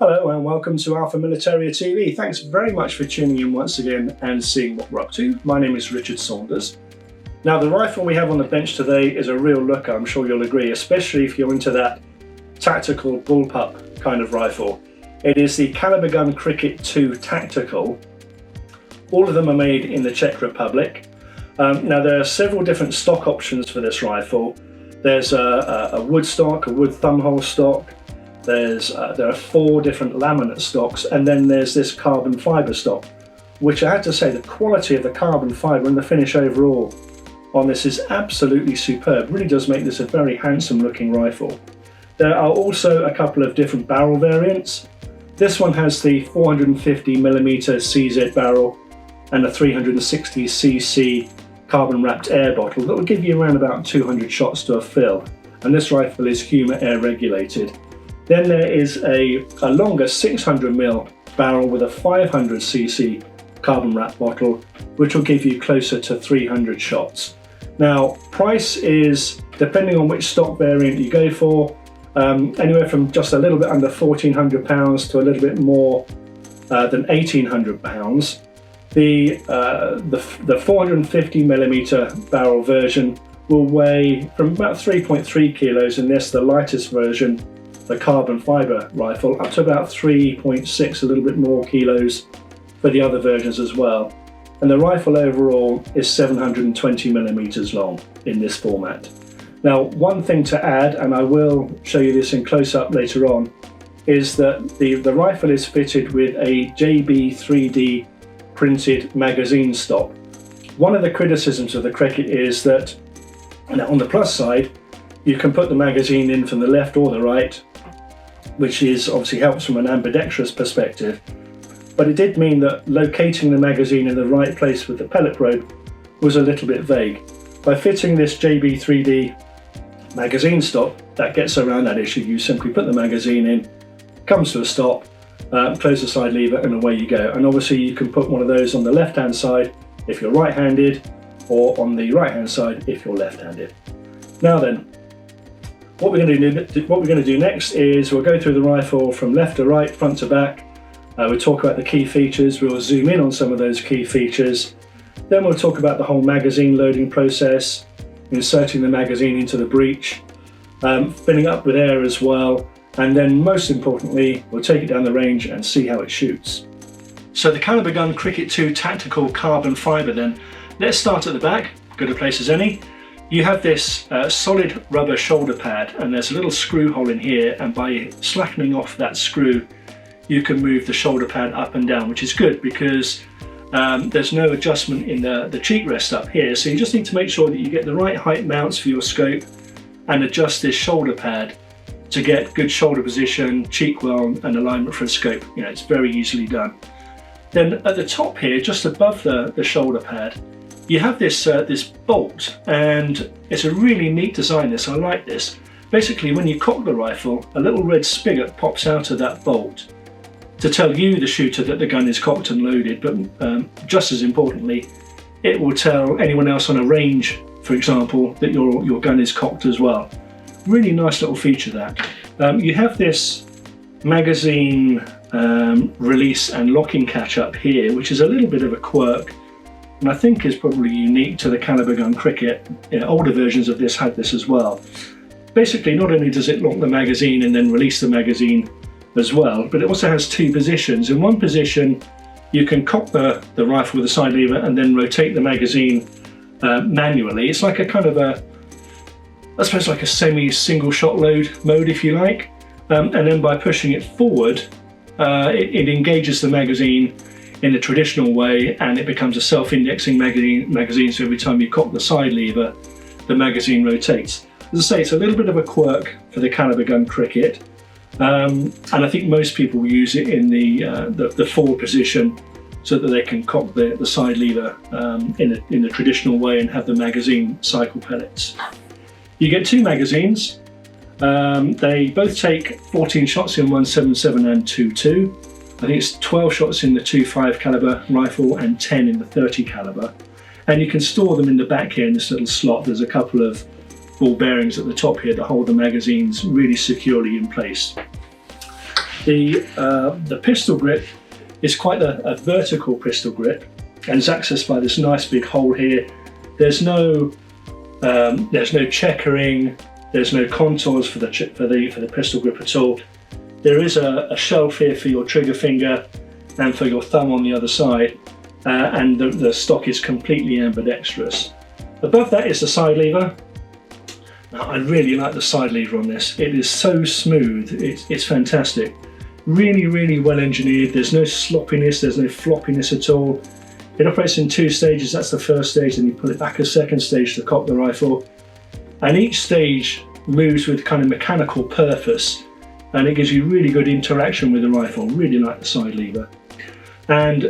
Hello and welcome to Alpha Militaria TV. Thanks very much for tuning in once again and seeing what we're up to. My name is Richard Saunders. Now the rifle we have on the bench today is a real looker, I'm sure you'll agree, especially if you're into that tactical bullpup kind of rifle. It is the Kalibrgun Cricket 2 Tactical. All of them are made in the Czech Republic. Now there are several different stock options for this rifle. There's a wood stock, a wood thumbhole stock. There are 4 different laminate stocks, and then there's this carbon fibre stock, which I have to say the quality of the carbon fibre and the finish overall on this is absolutely superb. Really does make this a very handsome looking rifle. There are also a couple of different barrel variants. This one has the 450mm CZ barrel and a 360cc carbon wrapped air bottle that will give you around about 200 shots to a fill, and this rifle is humour air regulated. Then there is a longer 600mm barrel with a 500cc carbon wrap bottle, which will give you closer to 300 shots. Now, price is, depending on which stock variant you go for, anywhere from just a little bit under £1,400 to a little bit more than £1,800. The 450mm barrel version will weigh from about 3.3 kilos, and this, the lightest version, the carbon fibre rifle, up to about 3.6, a little bit more kilos for the other versions as well. And the rifle overall is 720mm long in this format. Now, one thing to add, and I will show you this in close-up later on, is that the rifle is fitted with a JB 3D printed magazine stock. One of the criticisms of the Cricket is that, now on the plus side, you can put the magazine in from the left or the right, which is obviously helps from an ambidextrous perspective, but it did mean that locating the magazine in the right place with the pellet probe was a little bit vague. By fitting this JB 3D magazine stock, that gets around that issue. You simply put the magazine in, comes to a stop, close the side lever, and away you go. And obviously you can put one of those on the left hand side if you're right-handed, or on the right hand side if you're left-handed. Now then, what we're going to do next is we'll go through the rifle from left to right, front to back. We'll talk about the key features. We'll zoom in on some of those key features. Then we'll talk about the whole magazine loading process, inserting the magazine into the breech, filling up with air as well, and then most importantly, we'll take it down the range and see how it shoots. So the Kalibrgun Cricket 2 Tactical Carbon Fibre then. Let's start at the back, good a place as any. You have this solid rubber shoulder pad, and there's a little screw hole in here, and by slackening off that screw you can move the shoulder pad up and down, which is good because there's no adjustment in the cheek rest up here, so you just need to make sure that you get the right height mounts for your scope and adjust this shoulder pad to get good shoulder position, cheek well, and alignment for a scope. You know, it's very easily done. Then at the top here, just above the shoulder pad, you have this bolt, and it's a really neat design this, I like this. Basically, when you cock the rifle, a little red spigot pops out of that bolt to tell you, the shooter, that the gun is cocked and loaded, but just as importantly, it will tell anyone else on a range, for example, that your gun is cocked as well. Really nice little feature that. You have this magazine release and locking catch up here, which is a little bit of a quirk, and I think is probably unique to the Kalibrgun Cricket. You know, older versions of this had this as well. Basically, not only does it lock the magazine and then release the magazine as well, but it also has 2 positions. In one position, you can cock the rifle with the side lever and then rotate the magazine manually. It's like a kind of I suppose like a semi-single shot load mode, if you like. And then by pushing it forward, it engages the magazine in the traditional way, and it becomes a self-indexing magazine, so every time you cock the side lever, the magazine rotates. As I say, it's a little bit of a quirk for the Kalibrgun Cricket, and I think most people use it in the forward position so that they can cock the side lever in the traditional way and have the magazine cycle pellets. You get 2 magazines. They both take 14 shots in 177 and 2.2. I think it's 12 shots in the 2.5 caliber rifle and 10 in the 30 caliber. And you can store them in the back here in this little slot. There's a couple of ball bearings at the top here that hold the magazines really securely in place. The pistol grip is quite a vertical pistol grip, and it's accessed by this nice big hole here. There's no checkering, there's no contours for the pistol grip at all. There is a shelf here for your trigger finger and for your thumb on the other side, and the stock is completely ambidextrous. Above that is the side lever. Now, I really like the side lever on this. It is so smooth, it's fantastic. Really, really well engineered. There's no sloppiness, there's no floppiness at all. It operates in 2 stages. That's the first stage, and you pull it back a second stage to cock the rifle. And each stage moves with kind of mechanical purpose, and it gives you really good interaction with the rifle. Really like the side lever. And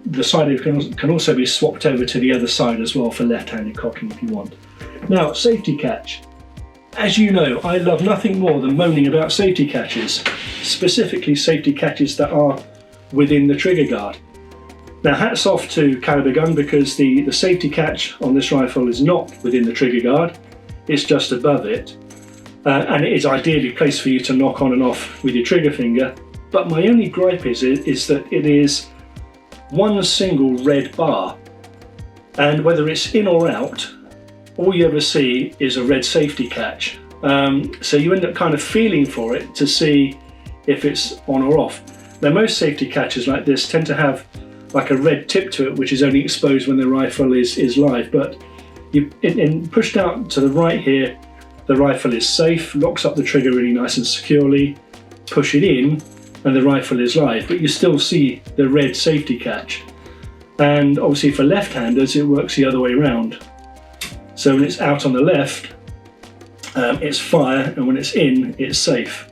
the side lever can also be swapped over to the other side as well for left-handed cocking if you want. Now, safety catch. As you know, I love nothing more than moaning about safety catches, specifically safety catches that are within the trigger guard. Now, hats off to Kalibrgun, because the safety catch on this rifle is not within the trigger guard, it's just above it. And it is ideally placed for you to knock on and off with your trigger finger. But my only gripe is that it is one single red bar, and whether it's in or out, all you ever see is a red safety catch. So you end up kind of feeling for it to see if it's on or off. Now, most safety catches like this tend to have like a red tip to it, which is only exposed when the rifle is live. But in pushed out to the right here, the rifle is safe, locks up the trigger really nice and securely. Push it in, and the rifle is live, but you still see the red safety catch. And obviously for left-handers, it works the other way around. So when it's out on the left, it's fire, and when it's in, it's safe.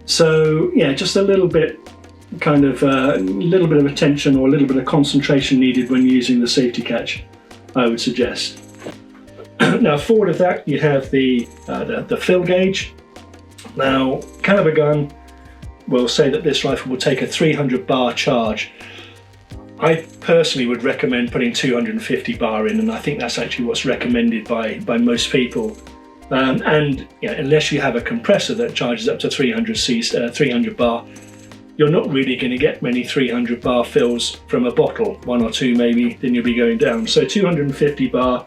So yeah, just a little bit of attention or a little bit of concentration needed when using the safety catch, I would suggest. Now, forward of that, you have the fill gauge. Now, Kalibrgun will say that this rifle will take a 300 bar charge. I personally would recommend putting 250 bar in, and I think that's actually what's recommended by most people. And unless you have a compressor that charges up to 300 bar, you're not really going to get many 300 bar fills from a bottle, 1 or 2 maybe, then you'll be going down. So 250 bar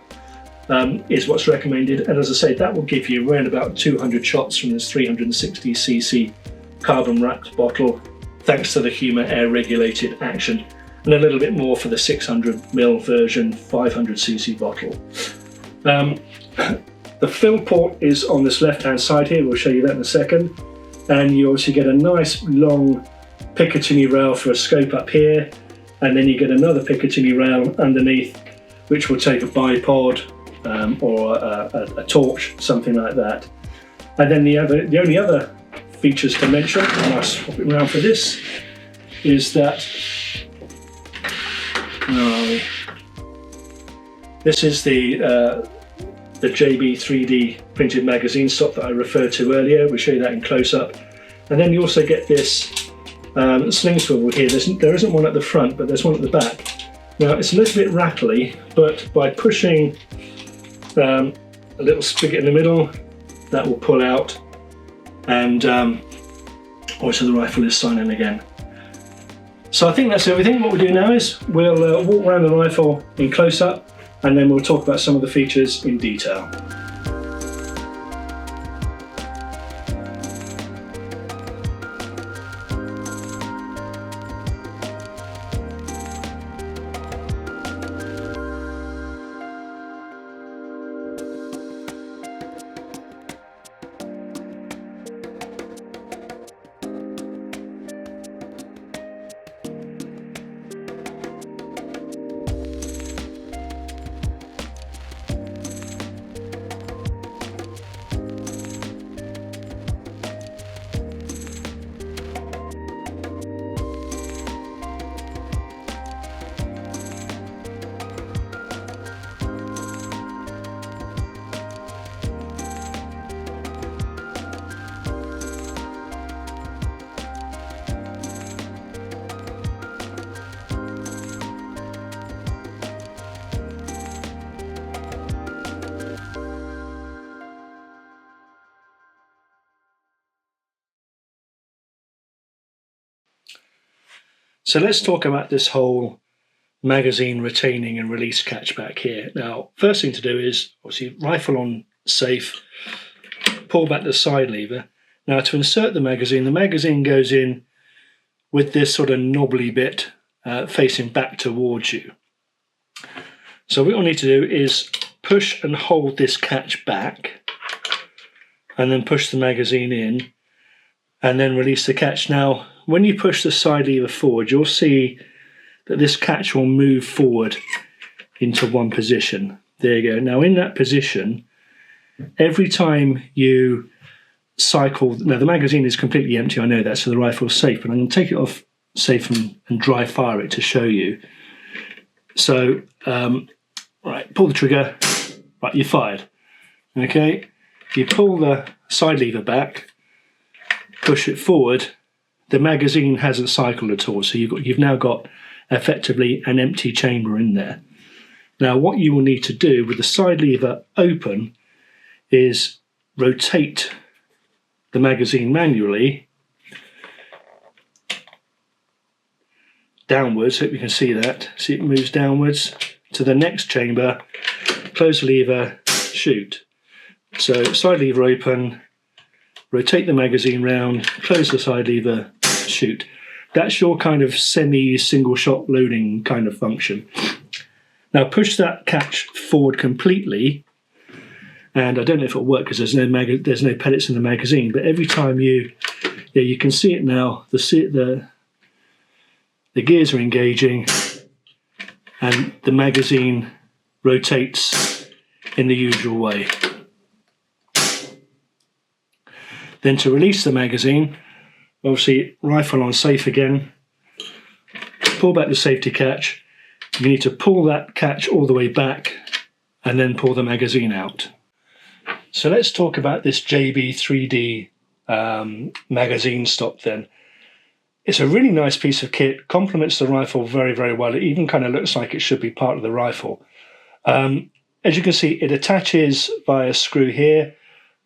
is what's recommended, and as I say, that will give you around about 200 shots from this 360cc carbon wrapped bottle, thanks to the Humor air regulated action, and a little bit more for the 600ml version 500cc bottle. The fill port is on this left hand side here, we'll show you that in a second, and you obviously get a nice long Picatinny rail for a scope up here, and then you get another Picatinny rail underneath, which will take a bipod or a torch, something like that. And then the only other features to mention, and I'll swap it around for this, is that this is the JB 3D printed magazine stock that I referred to earlier. We'll show you that in close-up. And then you also get this sling swivel here. There isn't one at the front, but there's one at the back. Now, it's a little bit rattly, but by pushing a little spigot in the middle, that will pull out, and also the rifle is silent again. So I think that's everything. What we'll do now is we'll walk around the rifle in close-up, and then we'll talk about some of the features in detail. So let's talk about this whole magazine retaining and release catch back here. Now, first thing to do is obviously rifle on safe, pull back the side lever. Now to insert the magazine goes in with this sort of knobbly bit facing back towards you. So what you'll need to do is push and hold this catch back and then push the magazine in and then release the catch. Now, when you push the side lever forward, you'll see that this catch will move forward into one position. There you go. Now in that position, every time you cycle, now the magazine is completely empty, I know that, so the rifle's safe, but I'm going to take it off safe and dry fire it to show you. So, right, pull the trigger, right, you're fired. Okay, you pull the side lever back, push it forward, the magazine hasn't cycled at all, so you've now got effectively an empty chamber in there. Now what you will need to do with the side lever open is rotate the magazine manually downwards. Hope you can see that. See, it moves downwards to the next chamber, close the lever, shoot. So side lever open, rotate the magazine round, close the side lever, shoot. That's your kind of semi-single shot loading kind of function. Now push that catch forward completely, and I don't know if it'll work because there's no pellets in the magazine, but every time you can see it now, the gears are engaging and the magazine rotates in the usual way. Then to release the magazine, obviously rifle on safe again, pull back the safety catch. You need to pull that catch all the way back and then pull the magazine out. So let's talk about this JB 3D magazine stop then. It's a really nice piece of kit, complements the rifle very, very well. It even kind of looks like it should be part of the rifle. As you can see, it attaches via screw here,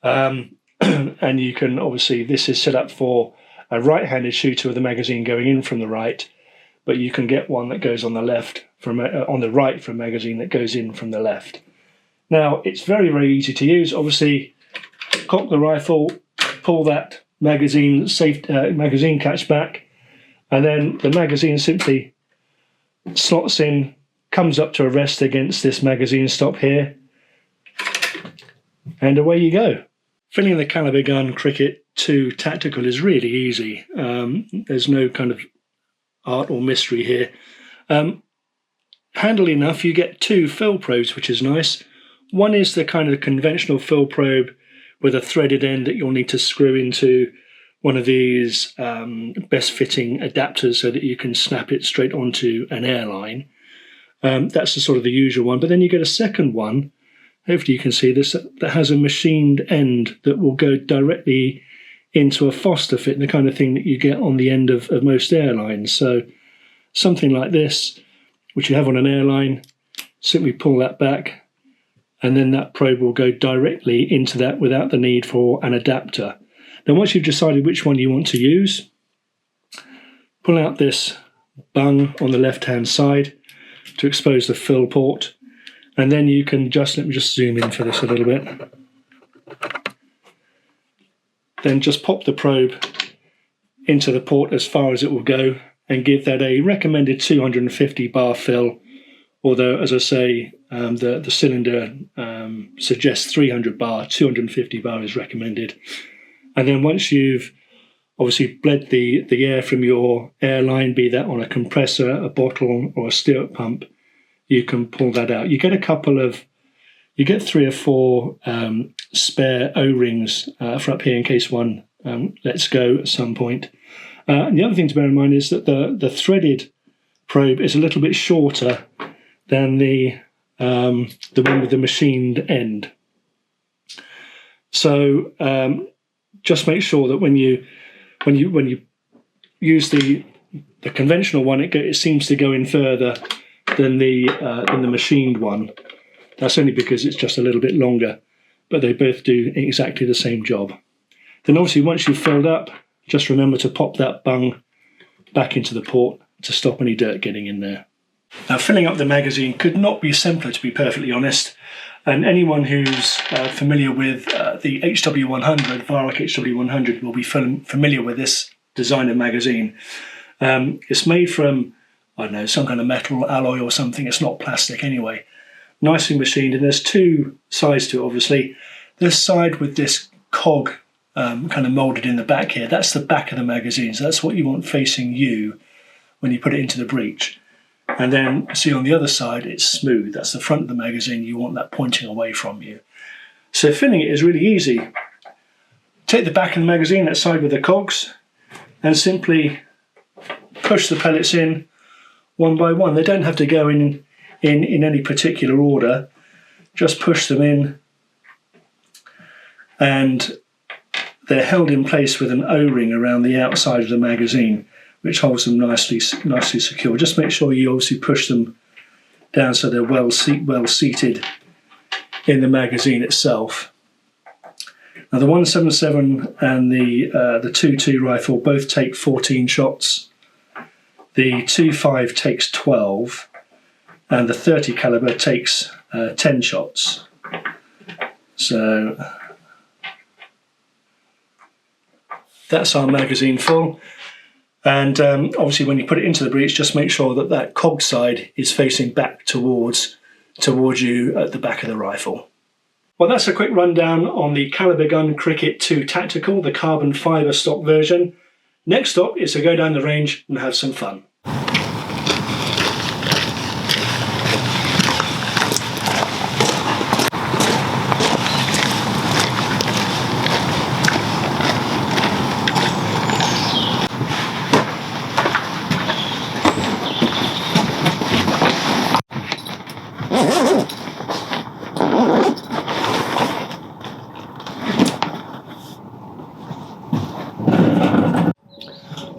and you can obviously, this is set up for a right-handed shooter with the magazine going in from the right, but you can get one that goes on the left on the right for a magazine that goes in from the left. Now it's very, very easy to use. Obviously, cock the rifle, pull that magazine catch back, and then the magazine simply slots in, comes up to a rest against this magazine stop here, and away you go. Filling the Kalibrgun Cricket 2 Tactical is really easy. There's no kind of art or mystery here. Handily enough, you get two fill probes, which is nice. One is the kind of conventional fill probe with a threaded end that you'll need to screw into one of these best fitting adapters so that you can snap it straight onto an airline. That's the sort of the usual one. But then you get a second one, hopefully you can see this, that has a machined end that will go directly into a Foster fit, the kind of thing that you get on the end of most airlines. So something like this, which you have on an airline, simply pull that back, and then that probe will go directly into that without the need for an adapter. Now once you've decided which one you want to use, pull out this bung on the left hand side to expose the fill port, and then you can let me just zoom in for this a little bit. Then just pop the probe into the port as far as it will go and give that a recommended 250 bar fill, although as I say, the cylinder suggests 300 bar, 250 bar is recommended. And then once you've obviously bled the air from your airline, be that on a compressor, a bottle or a stirrup pump, you can pull that out. You get 3 or 4 spare O-rings for up here in case one lets go at some point. And the other thing to bear in mind is that the threaded probe is a little bit shorter than the one with the machined end. So just make sure that when you use the conventional one, it seems to go in further than the machined one. That's only because it's just a little bit longer, but they both do exactly the same job. Then obviously once you've filled up, just remember to pop that bung back into the port to stop any dirt getting in there. Now, filling up the magazine could not be simpler, to be perfectly honest. And anyone who's familiar with the HW100, Varrock HW100, will be familiar with this designer magazine. It's made from, I don't know, some kind of metal alloy or something. It's not plastic anyway. Nicely machined, and there's two sides to it, obviously. This side with this cog kind of moulded in the back here, that's the back of the magazine. So that's what you want facing you when you put it into the breech. And then, see, on the other side, it's smooth. That's the front of the magazine. You want that pointing away from you. So filling it is really easy. Take the back of the magazine, that side with the cogs, and simply push the pellets in one by one. They don't have to go in any particular order. Just push them in, and they're held in place with an O-ring around the outside of the magazine, which holds them nicely secure. Just make sure you obviously push them down so they're well seated in the magazine itself. Now, the 177 and the 2.2 rifle both take 14 shots. The 2.5 takes 12, and the 30 caliber takes 10 shots. So that's our magazine full. And obviously, when you put it into the breech, just make sure that that cog side is facing back towards you at the back of the rifle. Well, that's a quick rundown on the Kalibrgun Cricket 2 Tactical, the carbon fibre stock version. Next stop is to go down the range and have some fun.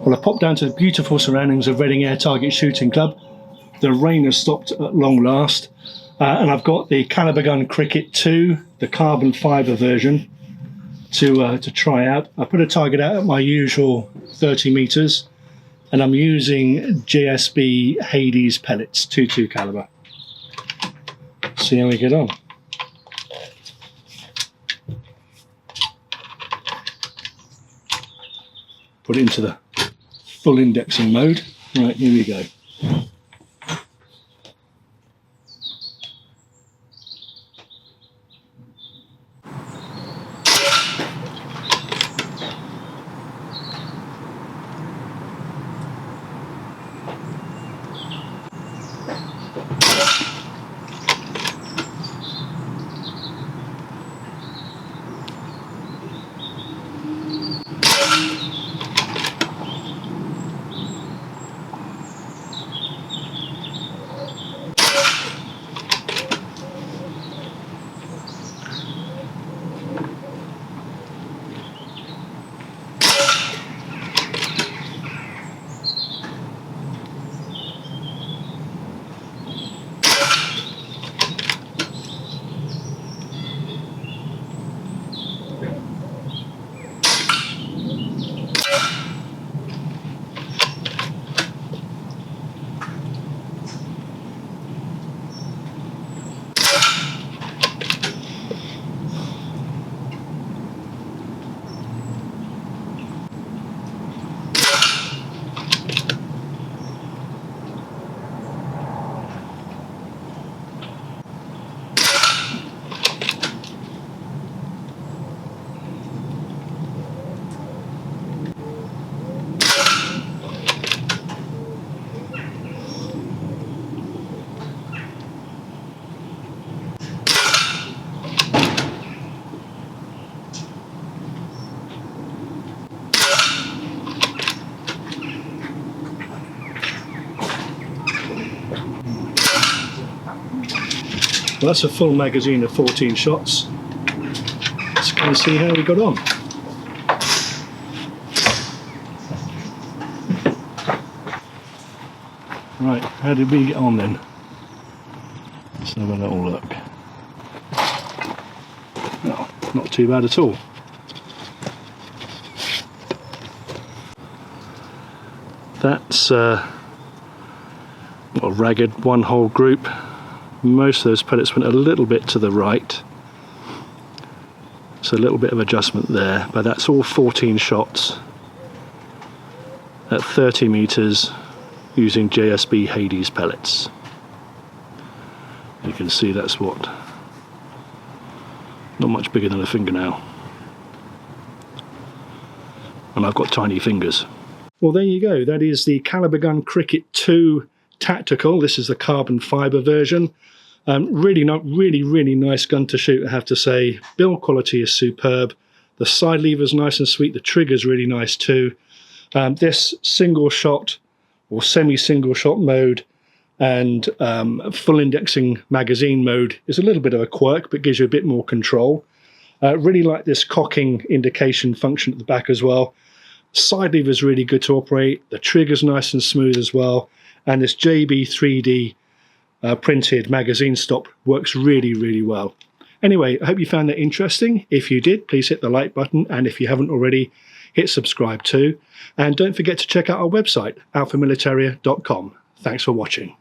Well, I popped down to the beautiful surroundings of Reading Air Target Shooting Club. The rain has stopped at long last, and I've got the Kalibrgun Cricket 2, the carbon fibre version, to try out. I put a target out at my usual 30 metres, and I'm using GSB Hades pellets, 2.2 calibre. See how we get on. Put it into the full indexing mode. Right, here we go. Well, that's a full magazine of 14 shots. Let's go and see how we got on. Right, how did we get on then? Let's have a little look. No, not too bad at all. That's Got a ragged one hole group. Most of those pellets went a little bit to the right. So a little bit of adjustment there, but that's all 14 shots at 30 meters using JSB Hades pellets. You can see that's what, not much bigger than a fingernail. And I've got tiny fingers. Well, there you go. That is the Kalibrgun Cricket 2 Tactical. This is the carbon fibre version. Really nice gun to shoot, I have to say. Build quality is superb. The side lever's nice and sweet. The trigger's really nice too. This single shot or semi-single shot mode and full indexing magazine mode is a little bit of a quirk, but gives you a bit more control. Really like this cocking indication function at the back as well. Side lever is really good to operate. The trigger's nice and smooth as well. And this JB 3D printed magazine stop works really well. Anyway, I hope you found that interesting. If you did, please hit the like button, and if you haven't already, hit subscribe too. And don't forget to check out our website, alphamilitaria.com. Thanks for watching.